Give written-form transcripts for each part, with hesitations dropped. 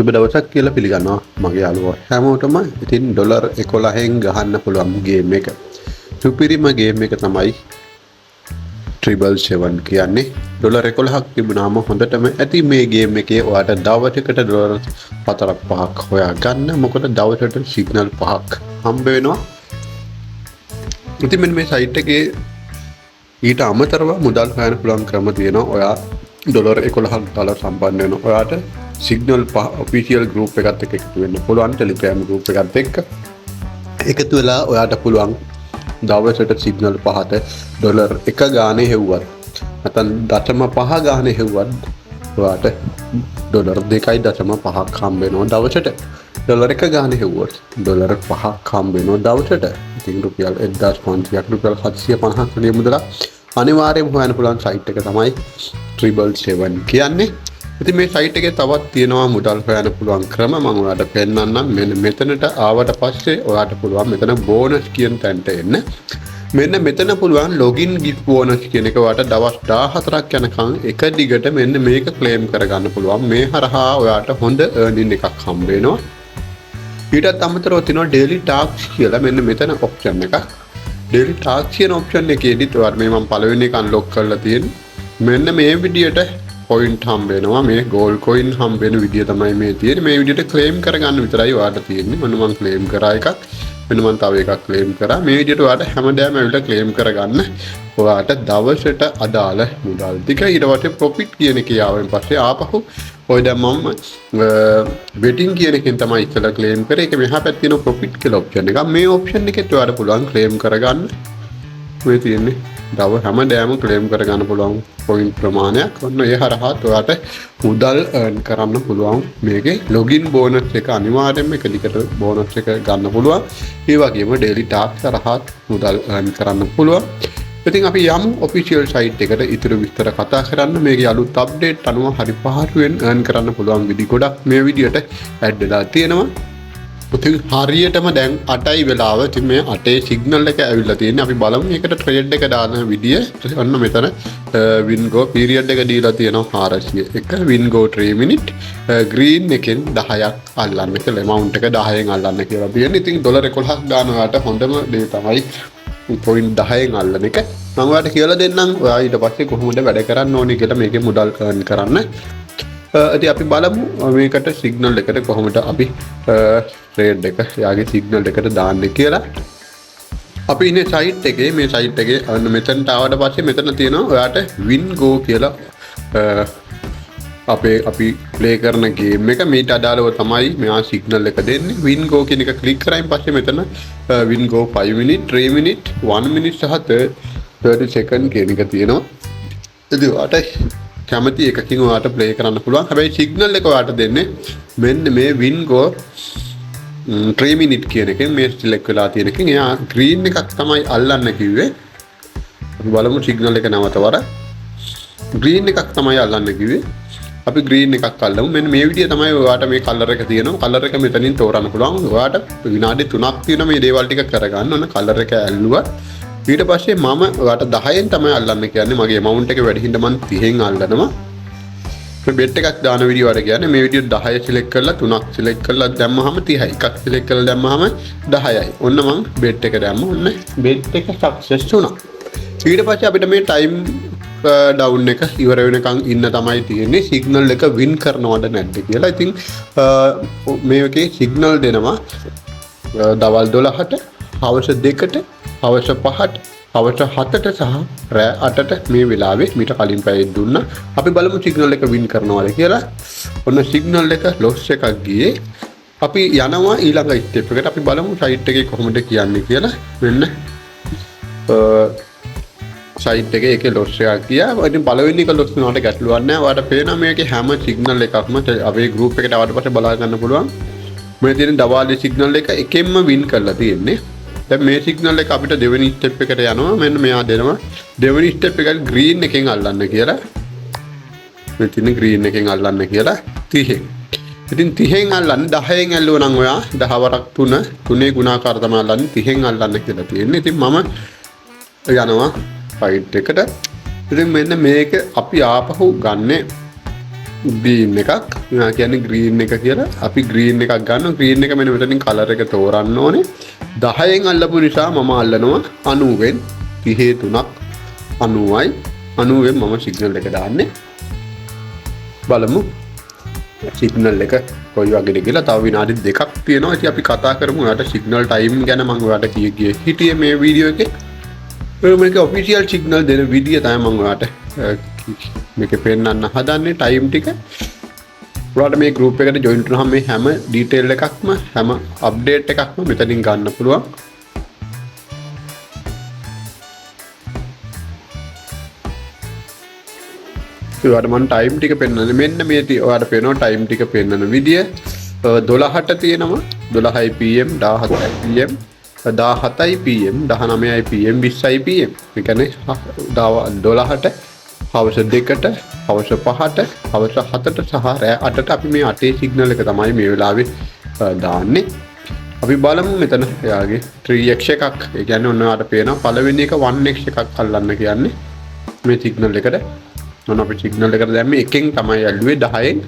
සුබ දවසක් කියලා පිළිගන්නවා මගේ යාළුවෝ හැමෝටම. ඉතින් ඩොලර් 11න් ගහන්න පුළුවන් ගේම් එක. සුපිරිම ගේම් එක තමයි 777 කියන්නේ. ඩොලර් 11ක් තිබුණාම හොඳටම ඇති මේ ගේම් එකේ ඔයාලට දවසකට ඩොලර් 4-5ක් හොයා ගන්න. මොකද දවසට සිග්නල් 5ක් හම්බ වෙනවා. ඉතින් මේ සයිට් එකේ ඊට අමතරව මුදල් හොයන්න පුළුවන් ක්‍රම තියෙනවා. ඔයා ඩොලර් 11ක් ඩලර් සම්බන්ධ වෙනවා. ඔයාට සිග්නල් ඔෆිෂියල් ගෲප් එකත් එක්ක එකතු වෙන්න පුළුවන්. ටෙලිග්‍රෑම් ගෲප් එකත් එක්ක එකතු වෙලා ඔයාට පුළුවන් දවසට සිග්නල් 5ට ඩොලර් 1 ගානේ හෙව්වත් නැත්නම් 0.5 ගානේ හෙව්වත් ඔයාට ඩොලර් 2.5ක් හම්බ වෙනවා දවසට. ඩොලර් 1 ගානේ හෙව්වොත් ඩොලර් 5ක් හම්බ වෙනවා දවසට. ඉතින් රුපියල් 1500ක් රුපියල් 750ක් වගේ මුදලක් අනිවාර්යයෙන්ම හොයන්න පුළුවන් සයිට් එක තමයි 777 කියන්නේ. ඉතින් මේ සයිට් එකේ තවත් තියෙනවා මුදල් හොයන්න පුළුවන් ක්‍රම. මම ඔයාලට පෙන්නන්නම්. මෙන්න මෙතනට ආවට පස්සේ ඔයාලට පුළුවන් මෙතන බෝනස් කියන තැනට එන්න. මෙන්න මෙතන පුළුවන් ලොගින් ගිෆ්ට් බෝනස් කියන එක ඔයාලට දවස් 14ක් යනකම් එක දිගට මෙන්න මේක ක්ලේම් කරගන්න පුළුවන්. මේ හරහා ඔයාලට හොඳ earning එකක් හම්බ වෙනවා. ඊටත් අමතරව තියෙනවා daily tasks කියලා මෙන්න මෙතන ඔප්ෂන් එකක්. daily tasks කියන ඔප්ෂන් එකේදීත් ඔයාලට මේ මම පළවෙනි එක අන්ලොක් කරලා තියෙන්නේ. මෙන්න මේ විදියට පොයින්ට් හම්බ වෙනවා. මේ ගෝල්ඩ් කොයින් හම්බ වෙන විදිය තමයි මේ තියෙන්නේ. මේ විදියට ක්ලේම් කරගන්න විතරයි ඔයාලට තියෙන්නේ. මම ක්ලේම් කරා එකක්. මෙන්න මම තව එකක් ක්ලේම් කරා. මේ විදියට ඔයාලට හැමදාම ඇවිල්ලා ක්ලේම් කරගන්න. ඔයාලට දවසට අදාළ මුදල් ටික ඊට පස්සේ ප්‍රොෆිට් කියන එක ආවෙන් පස්සේ ආපහු ඔය දැන් මම වෙටින් කියන එකෙන් තමයි ඉස්සලා ක්ලේම් කරේ. ඒක මෙහා පැත්තේ තියෙන ප්‍රොෆිට් කියලා ඔප්ෂන් එක. මේ ඔප්ෂන් එකෙත් ඔයාලට පුළුවන් ක්ලේම් කරගන්න. මේ තියෙන්නේ දව හැමදාම ක්ලේම් කරගන්න පුළුවන් පොයින්ට් ප්‍රමාණයක්. ඔන්න ඒ හරහා ඔයාලට මුදල් earn කරන්න පුළුවන්. මේකේ login bonus එක අනිවාර්යයෙන්ම එක දිගට bonus එක ගන්න පුළුවන්. ඒ වගේම daily tasks හරහා මුදල් earn කරන්න පුළුවන්. ඉතින් අපි යමු official site එකට ඉතුරු විස්තර කතා කරන්න. මේකේ අලුත් update අනුව හරි පහසුවෙන් earn කරන්න පුළුවන් විදි ගොඩක් මේ විදියට add වෙලා තියෙනවා. ඉතින් හරියටම දැන් 8යි වෙලාව. ඉතින් මේ 8ේ සිග්නල් එක ඇවිල්ලා තියෙන්නේ. අපි බලමු මේකට ට්‍රේඩ් එක දාන විදිය. ඔන්න මෙතන වින්ගෝ පීරියඩ් එක දීලා තියෙනවා 401 වින්ගෝ 3 මිනිට් ග්‍රීන් එකෙන් 10ක් අල්ලන්න කියලා amount එක 10න් අල්ලන්න කියලා තියෙනවා. ඉතින් ඩොලර් 11ක් ගන්නවාට හොඳම දේ තමයි පොයින්ට් 10න් අල්ලන එක. මම ඔයාලට කියලා දෙන්නම්. ඔයා ඊට පස්සේ කොහොමද වැඩ කරන්න ඕනේ කියලා මේකේ මුදල් earn කරන්න. ඉතින් අපි බලමු මේකට සිග්නල් එකට කොහොමද අපි ට්‍රේඩ් එක යාගේ සිග්නල් එකට දාන්නේ කියලා. අපි ඉන්නේ සයිට් එකේ. මේ සයිට් එකේ අන්න මෙතනට ආවට පස්සේ මෙතන තියෙනවා ඔයාට වින්ගෝ කියලා අපි ප්ලේ කරන ගේම් එක. මේට අදාළව තමයි මෙයා සිග්නල් එක දෙන්නේ. වින්ගෝ කියන එක ක්ලික් කරායින් පස්සේ මෙතන වින්ගෝ 5 මිනිත් 3 මිනිත් 1 මිනිත් සහ 30 සෙකන්ඩ් කියන එක තියෙනවා. ඉතින් ඔයාට කැමති එකකින් ඔයාට ප්ලේ කරන්න පුළුවන්. හැබැයි සිග්නල් එක ඔයාට දෙන්නේ මෙන්න මේ වින්ගෝ 3 මිනිත් කියන එකෙන් මේ සිලෙක්ට් වෙලා තියෙන එකෙන්. එයා ග්‍රීන් එකක් තමයි අල්ලන්න කිව්වේ. අපි බලමු සිග්නල් එක නැවතවර. ග්‍රීන් එකක් තමයි අල්ලන්න කිව්වේ. අපි ග්‍රීන් එකක් අල්ලමු. මෙන්න මේ විදිය තමයි ඔයාට මේ කලර් එක තියෙනවා. කලර් එක මෙතනින් තෝරන්න පුළුවන්. ඔයාට විනාඩි 3ක් තියෙන මේ දේවල් ටික කරගන්න. ඔන්න කලර් එක ඇල්ලුවා. ඊට පස්සේ මම ඔයාට 10න් තමයි අල්ලන්න කියන්නේ. මගේ amount එක වැඩි හින්දා මම 30න් අල්ලනවා. මේ බෙට් එකක් දාන විදිය වල කියන්නේ මේ විදියට 10 සිලෙක්ට් කරලා 3ක් සිලෙක්ට් කරලා දැම්මහම 30යි. එකක් සිලෙක්ට් කරලා දැම්මහම 10යි. ඔන්න මම බෙට් එක දැම්මා. ඔන්න බෙට් එක සක්සස් වුණා. ඊට පස්සේ අපිට මේ ටයිම් ඩවුන් එක ඉවර වෙනකන් ඉන්න තමයි තියෙන්නේ. සිග්නල් එක වින් කරනවද නැද්ද කියලා. ඉතින් මේකේ සිග්නල් දෙනවා දවල් 12ට, හවස 2ට, හවස 5ට, හවස 7ට සහ රෑ 8ට මේ වෙලාවේ මීට කලින් පැය දුන්නා. අපි බලමු සිග්නල් එක වින් කරනවද කියලා. ඔන්න සිග්නල් එක ලොස් එකක් ගියේ. අපි යනවා ඊළඟ ස්ටෙප් එකට. අපි බලමු සයිට් එකේ කොහොමද කියන්නේ කියලා. මෙන්න සයිට් එකේ ඒකේ ලොස් එකක් ගියා. ඉතින් පළවෙනි එක ලොස් වුණාට ගැටලුවක් නැහැ. ඔයාලට පේනවා මේකේ හැම සිග්නල් එකක්ම අපේ ගෲප් එකට ආවට පස්සේ බලා ගන්න පුළුවන්. මේ තියෙන දවාලේ සිග්නල් එක එකෙන්ම වින් කරලා තියෙන්නේ. දැන් මේ සිග්නල් එක අපිට දෙවෙනි ස්ටෙප් එකට යනවා. මෙන්න මෙයා දෙනවා දෙවෙනි ස්ටෙප් එකට ග්‍රීන් එකෙන් අල්ලන්න කියලා. මේ තියෙන ග්‍රීන් එකෙන් අල්ලන්න කියලා 30න්. ඉතින් 30න් අල්ලන්න 10න් ඇල්ලුවා නම් ඔයා 10 වරක් 3 3 ගුණාකාර තමයි අල්ලන්නේ 30න් අල්ලන්න කියලා තියෙන්නේ. ඉතින් මම යනවා ෆයිට් එකට. ඉතින් මෙන්න මේක අපි ආපහු ගන්නේ ග්‍රීන් එකක්. මෙයා කියන්නේ ග්‍රීන් එක කියලා. අපි ග්‍රීන් එකක් ගන්නවා. ග්‍රීන් එක මෙන්න මෙතනින් කලර් එක තෝරන්න ඕනේ. 10න් අල්ලපු නිසා මම අල්ලනවා 90න් 33ක් 90යි 90න් මම සිග්නල් එක දාන්නේ. බලමු සිග්නල් එක කොයි වගේද කියලා. තව විනාඩි 2ක් තියෙනවා. ඉතින් අපි කතා කරමු ඔයාලට සිග්නල් ටයිම් ගැන. මම ඔයාලට කිය හිටියේ මේ වීඩියෝ එකේ. මේක ඔෆිෂියල් සිග්නල් දෙන විදිය තමයි මම ඔයාලට මේක පෙන්නන්න හදන්නේ ටයිම් ටික. ඔයාලට මේ ගෲප් එකට ජොයින් වුණාම මේ හැම ඩීටේල් එකක්ම හැම අප්ඩේට් එකක්ම මෙතනින් ගන්න පුළුවන්. ඔයාලට මම ටයිම් ටික පෙන්නන්නේ මෙන්න මේ ඔයාලට පේනවා ටයිම් ටික පෙන්නන විදිය 12ට තියෙනවා 12යි pm 17යි pm 17යි pm 19යි pm 20යි pm. ඒ කියන්නේ 12ට හවස 2ට හවස 5ට හවස 7ට සහ රෑ 8ට අපි මේ 8 සිග්නල් එක තමයි මේ වෙලාවේ දාන්නේ. අපි බලමු මෙතන එයාගේ 3x එකක්. ඒ කියන්නේ ඔන්න ඔයාලට පේනවා පළවෙනි එක 1x එකක් අල්ලන්න කියන්නේ මේ සිග්නල් එකට. මොන අපි සිග්නල් එකට දැම්මේ එකෙන් තමයි ඇල්ලුවේ 10න්.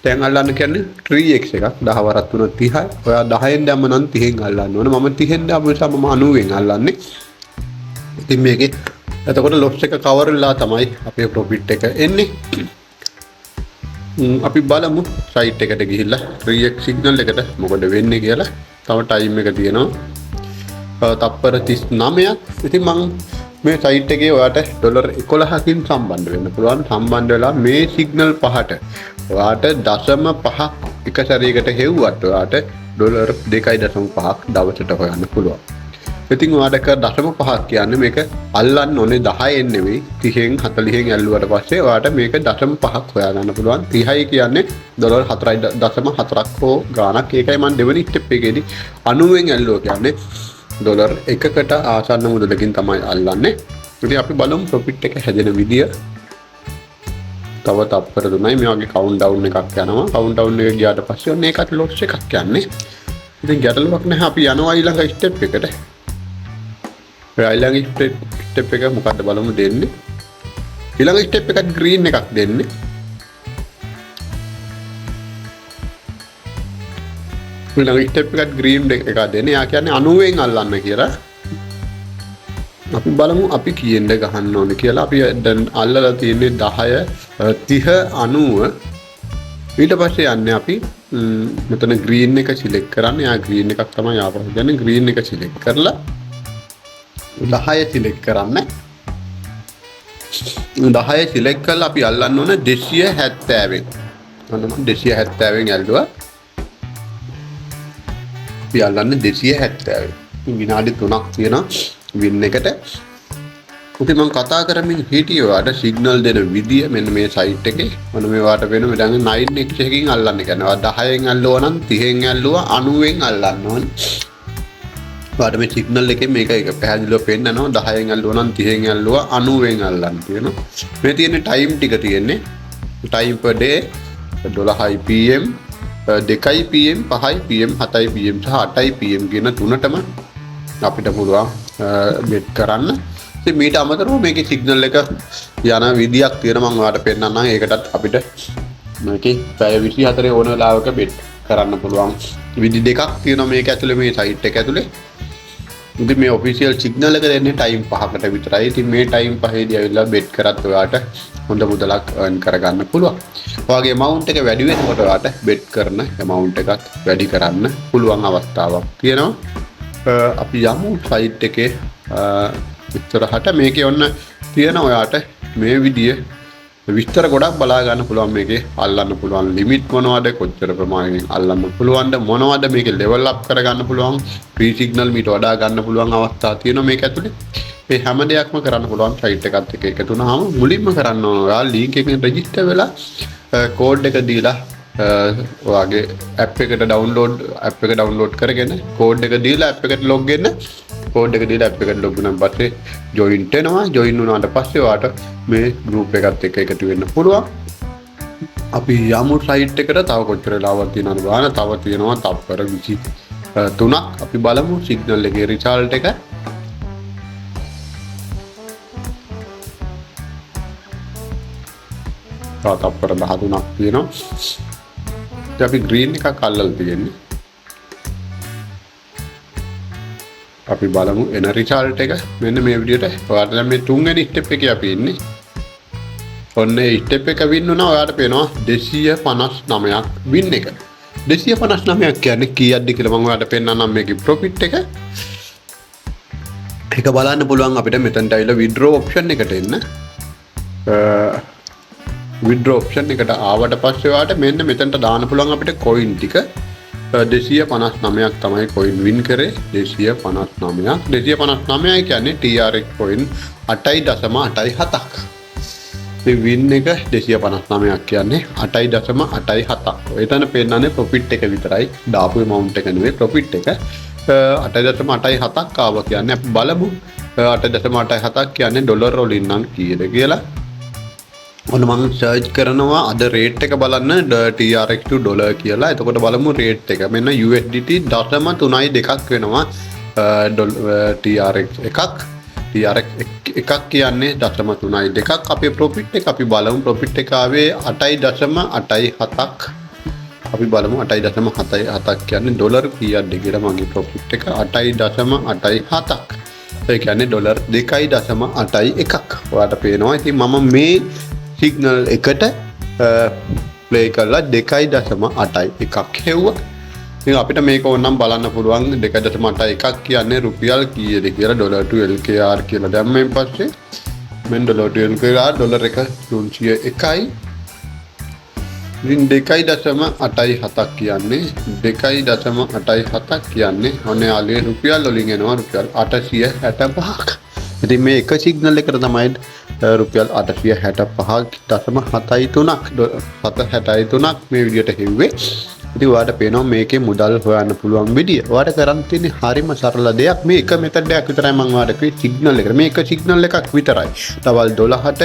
දැන් අල්ලන්න කියන්නේ 3x එකක් 10 වරක් තුන 30යි. ඔයා 10න් දැම්ම නම් 30න් අල්ලන්න ඕනේ. මම 30න් දැම්ම නිසා මම 90න් අල්ලන්නේ. ඉතින් මේකේ එතකොට ලොස් එක කවර් වෙලා තමයි අපේ ප්‍රොෆිට් එක එන්නේ. අපි බලමු සයිට් එකට ගිහිල්ලා 3x සිග්නල් එකට මොකද වෙන්නේ කියලා. තව ටයිම් එක තියෙනවා. තප්පර 39ක්. ඉතින් මම මේ සයිට් එකේ ඔයාට ඩොලර් 11කින් සම්බන්ධ වෙන්න පුළුවන්. සම්බන්ධ වෙලා මේ සිග්නල් පහට ඔයාට 0.5ක් එක සැරයකට හෙව්වට ඔයාට ඩොලර් 2.5ක් දවසට හොයන්න පුළුවන්. ඉතින් ඔයාට 0.5ක් කියන්නේ මේක අල්ලන්න ඕනේ 10න් නෙවෙයි 30න් 40න් ඇල්ලුවට පස්සේ ඔයාට මේක 0.5ක් හොයාගන්න පුළුවන්. 30යි කියන්නේ ඩොලර් 4.4ක් හෝ ගාණක්. ඒකයි මම දෙවෙනි ස්ටෙප් එකේදී 90න් ඇල්ලුවා කියන්නේ ඩොලර් 1කට ආසන්න මුදලකින් තමයි අල්ලන්නේ. ඉතින් අපි බලමු ප්‍රොෆිට් එක හැදෙන විදිය. තව තප්පර 3යි මේ වගේ කවුන්ට් ඩවුන් එකක් යනවා. කවුන්ට් ඩවුන් එක ගියාට පස්සේ ඔන්න ඒකට ලොස් එකක් යන්නේ. ඉතින් ගැටලුවක් නැහැ. අපි යනවා ඊළඟ ස්ටෙප් එකට. ඊළඟ ස්ටෙප් එක මොකක්ද බලමු දෙන්නේ. ඊළඟ ස්ටෙප් එකත් ග්‍රීන් එකක් දෙන්නේ. ඊළඟ ස්ටෙප් එකත් ග්‍රීන් එකක් දෙන්නේ. යා කියන්නේ 90න් අල්ලන්න කියලා. අපි බලමු අපි කීයෙන්ද ගහන්න ඕනේ කියලා. අපි දැන් අල්ලලා තියෙන්නේ 10 30 90. ඊට පස්සේ යන්නේ අපි මෙතන ග්‍රීන් එක සිලෙක්ට් කරන්න. යා ග්‍රීන් එකක් තමයි ආපහු ගන්නේ. ග්‍රීන් එක සිලෙක්ට් කරලා 10 සිලෙක්ට් කරන්න. 10 සිලෙක්ට් කරලා අපි අල්ලන්න ඕන 270න්. අන්න මම 270න් ඇල්ලුවා. අපි අල්ලන්නේ 270න්. විනාඩි 3ක් තියෙනවා වින් එකට. ඉතින් මම කතා කරමින් හිටියේ ඔයාලට සිග්නල් දෙන විදිය මෙන්න මේ සයිට් එකේ. මොන මේ වාට වෙන මේ දැන් 9x එකකින් අල්ලන්න කියන්නේ. ඔයා 10න් ඇල්ලුවා නම් 30න් ඇල්ලුවා 90න් අල්ලන්න ඕනේ. ඔයාලට මේ සිග්නල් එකේ මේක පැහැදිලිව පෙන්නනවා. 10න් ඇල්ලුවා නම් 30න් ඇල්ලුවා 90න් අල්ලන්න තියෙනවා. මේ තියෙන ටයිම් ටික තියෙන්නේ time per day 12යි pm 2යි pm 5යි pm 7යි pm සහ 8යි pm කියන තුනටම අපිට පුළුවන් බෙට් කරන්න. ඉතින් මීට අමතරව මේකේ සිග්නල් එක යන විදියක් තියෙනවා. මම ඔයාලට පෙන්නන්නම්. ඒකටත් අපිට මේකේ පැය 24 ඕන වෙලාවක බෙට් කරන්න පුළුවන් විදි දෙකක් තියෙනවා මේක ඇතුලේ මේ සයිට් එක ඇතුලේ. ඉතින් මේ ඔෆිෂියල් සිග්නල් එක දෙන්නේ ටයිම් 5කට විතරයි. ඉතින් මේ ටයිම් 5ේදී ඇවිල්ලා බෙට් කරත් ඔයාට හොඳ මුදලක් earn කරගන්න පුළුවන්. ඔයාගේ amount එක වැඩි වෙනකොට ඔයාට බෙට් කරන amount එකත් වැඩි කරන්න පුළුවන් අවස්ථාවක් තියෙනවා. අපි යමු සයිට් එකේ ඉස්සරහට. මේකේ ඔන්න තියෙන ඔයාට මේ විදිය විස්තර ගොඩක් බලා ගන්න පුළුවන්. මේකේ අල්ලන්න පුළුවන් ලිමිට් මොනවද, කොච්චර ප්‍රමාණයකින් අල්ලන්න පුළුවන්ද, මොනවද මේකේ ලෙවල් අප් කරගන්න පුළුවන්, ප්‍රී සිග්නල් මීට වඩා ගන්න පුළුවන් අවස්ථා තියෙනවා මේක ඇතුලේ. මේ හැම දෙයක්ම කරන්න පුළුවන් සයිට් එකත් එක්ක එකතු වුණාම. මුලින්ම කරන්න ඕන ඔයා ලින්ක් එකෙන් රෙජිස්ටර් වෙලා කෝඩ් එක දීලා ඔයාගේ ඇප් එකට ඩවුන්ලෝඩ් කරගෙන කෝඩ් එක දීලා ඇප් එකට ලොග් වෙන්න. කෝඩ් එක දීලා ඇප් එකට ලොග් වුණාන් පස්සේ ජොයින් වෙනවා. ජොයින් වුණාට පස්සේ ඔයාට මේ ගෲප් එකත් එක්ක එකතු වෙන්න පුළුවන්. අපි යමු සයිට් එකට. තව කොච්චර වෙලාවක් තියෙනවද බලන්න. තව තියෙනවා තප්පර 23ක්. අපි බලමු සිග්නල් එකේ රිසල්ට් එක. තත්පර 13ක් තියෙනවා. ඉතින් අපි green එකක් අල්ලලා තියෙන්නේ. අපි බලමු එන result එක. මෙන්න මේ විදිහට ඔයාලට දැන් මේ තුන්වෙනි step එකේ අපි ඉන්නේ. ඔන්න ඒ step එක win වුණා. ඔයාලට පේනවා 259ක් win එක. 259ක් කියන්නේ කීයක්ද කියලා මම ඔයාලට පෙන්නන්නම් මේකේ profit එක. ඒක බලන්න පුළුවන් අපිට මෙතනට ඇවිල්ලා withdraw option එකට එන්න. withdraw option එකට ආවට පස්සේ ඔයාලට මෙන්න මෙතනට දාන්න පුළුවන් අපිට coin ටික 259ක් තමයි coin win කරේ. 259ක් 259 කියන්නේ TRX coin 8.87ක්. මේ win එක 259ක් කියන්නේ 8.87ක්. එතන පෙන්නන්නේ profit එක විතරයි. දාපු amount එක නෙවෙයි profit එක 8.87ක් ආවා කියන්නේ අපි බලමු 8.87ක් කියන්නේ ඩොලර් වලින් නම් කීයද කියලා. ඔන්න මම සර්ච් කරනවා අද රේට් එක බලන්න TRX to ඩොලර් කියලා. එතකොට බලමු රේට් එක. මෙන්න USDT 0.32ක් වෙනවා TRX එකක්. TRX එකක් කියන්නේ 0.32ක්. අපේ profit එක අපි බලමු. profit එක ආවේ 8.87ක්. අපි බලමු 8.77ක් කියන්නේ ඩොලර් කීයක්ද කියලා. මගේ profit එක 8.87ක්. ඒ කියන්නේ ඩොලර් 2.81ක්. ඔයාලට පේනවා. ඉතින් මම මේ සිග්නල් එකට ප්ලේ කරලා 2.81ක් හෙව්වා. ඉතින් අපිට මේක ඕනනම් බලන්න පුළුවන් 2.81ක් කියන්නේ රුපියල් කීයද කියලා. ඩොලර් to LKR කියලා දැම්මෙන් පස්සේ මෙන්න ඩොලර් to LKR ඩොලර් එක 301යි. ඉතින් 2.87ක් කියන්නේ 2.87ක් කියන්නේ ඔන්නේ ආලේ රුපියල් වලින් එනවා රුපියල් 865ක්. ඉතින් මේ එක සිග්නල් එකට තමයි රුපියල් 865.73ක් මේ විදිහට හෙව්වේ. ඉතින් ඔයාලට පේනවා මේකේ මුදල් හොයන්න පුළුවන් විදිය. ඔයාලට කරන් තියෙන්නේ හරිම සරල දෙයක්. මේ එක මෙතඩ් එකක් විතරයි මම ඔයාලට කිව්වේ සිග්නල් එකට. මේක සිග්නල් එකක් විතරයි. තවල් 12ට,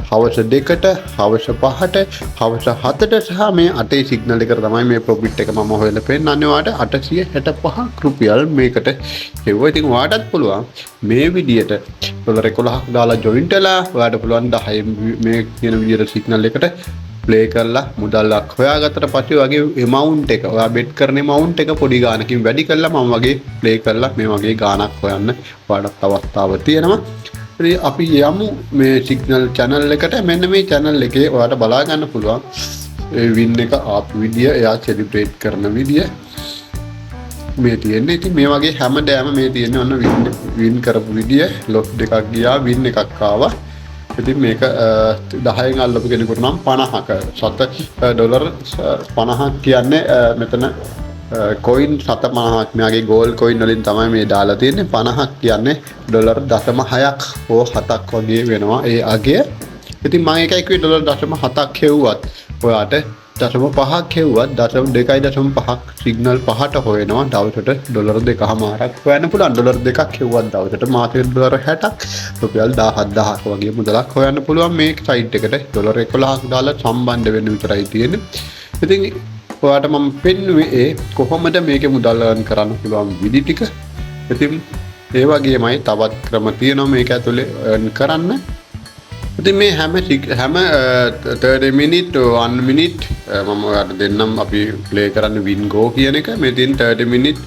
හවස 2ට, හවස 5ට, හවස 7ට සහ මේ 8 සිග්නල් එකට තමයි මේ ප්‍රොෆිට් එක මම හොයලා පෙන්නන්නේ ඔයාලට 865ක් රුපියල් මේකට හෙව්වා. ඉතින් ඔයාලටත් පුළුවන් මේ විදියට ඩොලර් 11ක් දාලා ජොයින්ට් වෙලා ඔයාලට පුළුවන් 10 මේ කියන විදියට සිග්නල් එකට ප්ලේ කරලා මුදල්ක් හොයාගත්තට පස්සේ වගේ amount එක ඔයා bet කරන amount එක පොඩි ගානකින් වැඩි කරලා මම වගේ ප්ලේ කරලා මේ වගේ ගානක් හොයන්න ඔයාලට අවස්ථාව තියෙනවා. ඉතින් අපි යමු මේ signal channel එකට. මෙන්න මේ channel එකේ ඔයාලට බලා ගන්න පුළුවන් ඒ win එක ආපු විදිය, එයා celebrate කරන විදිය මේ තියෙන්නේ. ඉතින් මේ වගේ හැමදාම මේ තියෙන්නේ ඔන්න win කරපු විදිය. loss දෙකක් ගියා, win එකක් ආවා. ඉතින් මේක 10න් අල්ලපු කෙනෙකුට නම් 50ක ඩොලර් 50ක් කියන්නේ මෙතන coin 750ක්. මෙයාගේ gold coin වලින් තමයි මේ දාලා තියෙන්නේ. 50ක් කියන්නේ ඩොලර් 0.6ක් හෝ 7ක් වගේ වෙනවා ඒ අගය. ඉතින් මම එකයි කිව්වේ ඩොලර් 0.7ක් හෙව්වත් ඔයාට 0.5ක් හෙව්වත් 2.5ක් සිග්නල් 5ට හොයනවා දවසට ඩොලර් 2.5ක් හොයන්න පුළුවන්. ඩොලර් 2ක් හෙව්වත් දවසට මාසෙට ඩොලර් 60ක් රුපියල් 17000ක් වගේ මුදලක් හොයන්න පුළුවන්. මේ සයිට් එකට ඩොලර් 11ක් දාලා සම්බන්ධ වෙන්න විතරයි තියෙන්නේ. ඉතින් ඔයාට මම පෙන්නුවේ කොහොමද මේකේ මුදල් earn කරන්න පුළුවන් විදි ටික. ඉතින් ඒ වගේමයි තවත් ක්‍රම තියෙනවා මේක ඇතුලේ earn කරන්න. ඉතින් මේ හැම 30 minute 1 minute මම ඔයාලට දෙන්නම් අපි ප්ලේ කරන්න win go කියන එක. මේ තියෙන 30 minute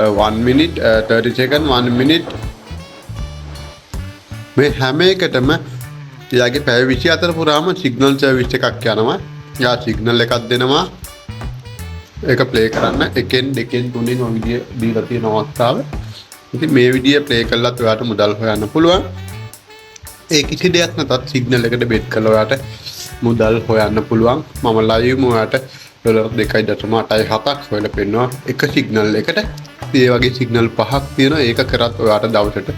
1 minute 30 second 1 minute මේ හැම එකටම යාගේ පැය 24 පුරාම සිග්නල් සර්විස් එකක් යනවා. යා සිග්නල් එකක් දෙනවා. ඒක ප්ලේ කරන්න එකෙන් දෙකෙන් තුනෙන් ඔය විදිය දීලා තියෙන අවස්ථාව. ඉතින් මේ විදිය ප්ලේ කළාත් ඔයාලට මුදල් හොයන්න පුළුවන්. ඒ කිසි දෙයක් නැතත් සිග්නල් එකට බෙට් කරලා ඔයාලට මුදල් හොයන්න පුළුවන්. මම ලයිව්ම ඔයාලට ඩොලර් 2.87ක් හොයලා පෙන්නනවා එක සිග්නල් එකට. ඒ වගේ සිග්නල් 5ක් තියෙනවා. ඒක කරත් ඔයාලට දවසට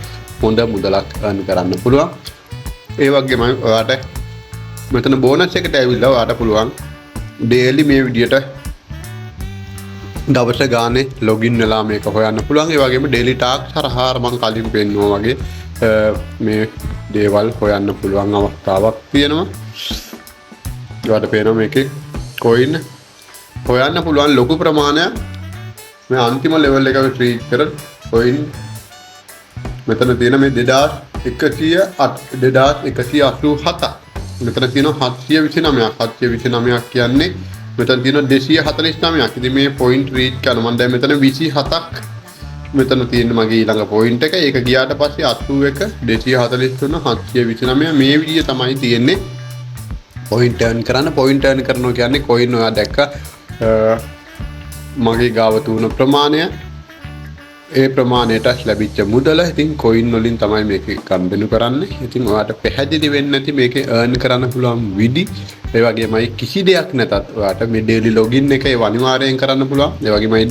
හොඳ මුදලක් earn කරන්න පුළුවන්. ඒ වගේම ඔයාලට මෙතන බෝනස් එකට ඇවිල්ලා ඔයාලට පුළුවන් ඩේලි මේ විදියට දවස ගානේ ලොගින් වෙලා මේක හොයන්න පුළුවන්. ඒ වගේම ඩේලි ටාස්ක් හරහා මම කලින් පෙන්නුවා වගේ මේ දේවල් හොයන්න පුළුවන් අවස්ථාවක් තියෙනවා. ඔයාලට පේනවා මේකේ coin හොයන්න පුළුවන් ලොකු ප්‍රමාණයක්. මේ අන්තිම ලෙවල් එක රීච් කර coin මෙතන තියෙන මේ 2187ක් මෙතන තියෙනවා 729ක් 729ක් කියන්නේ මෙතන තියෙනවා 249ක්. ඉතින් මේ පොයින්ට් රීච් කරනවා මම දැන් මෙතන 27ක් මෙතන තියෙන මගේ ඊළඟ පොයින්ට් එක. ඒක ගියාට පස්සේ 81 243 729 මේ විදිය තමයි තියෙන්නේ. පොයින්ට් earn කරන්න පොයින්ට් earn කරනවා කියන්නේ කොයින් ඔයා දැක්ක මගේ ගාව තුන ප්‍රමාණය ඒ ප්‍රමාණයට ලැබිච්ච මුදල. ඉතින් කොයින් වලින් තමයි මේක ගනුදෙනු කරන්නේ. ඉතින් ඔයාට පැහැදිලි වෙන්නේ නැති මේකේ earn කරන්න පුළුවන් විදි ඒ වගේමයි කිසි දෙයක් නැතත් ඔයාට මේ daily login එක ඒ අනිවාර්යෙන් කරන්න පුළුවන්. ඒ වගේමයි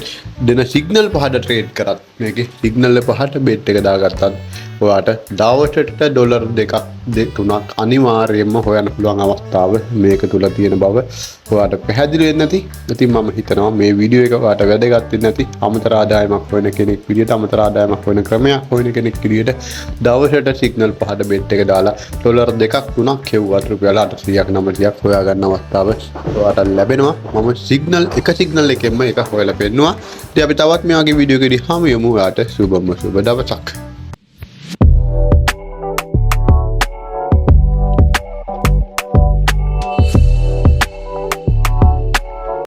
දෙන signal පහට trade කරත් මේකේ signal පහට bet එක දාගත්තත් ඔයාට දවසට ඩොලර් දෙකක් තුනක් අනිවාර්යයෙන්ම හොයන්න පුළුවන් අවස්ථාව මේක තුල තියෙන බව ඔයාට පැහැදිලි වෙන්නේ නැති. ඉතින් මම හිතනවා මේ වීඩියෝ එක ඔයාට වැදගත් වෙන්නේ නැති. අමතර ආදායමක් හොයන කෙනෙක් විදියට අමතර ආදායමක් හොයන ක්‍රමයක් හොයන කෙනෙක් විදියට දවසට සිග්නල් පහට බෙට් එක දාලා ඩොලර් දෙකක් තුනක් හෙව්වත් රුපියල් 800ක් 900ක් හොයා ගන්න අවස්ථාව ඔයාට ලැබෙනවා. මම සිග්නල් එකෙන්ම එක හොයලා පෙන්නවා. ඉතින් අපි තවත් මේ වගේ වීඩියෝ එකකදී හමු යමු. ඔයාට සුබම සුබ දවසක්.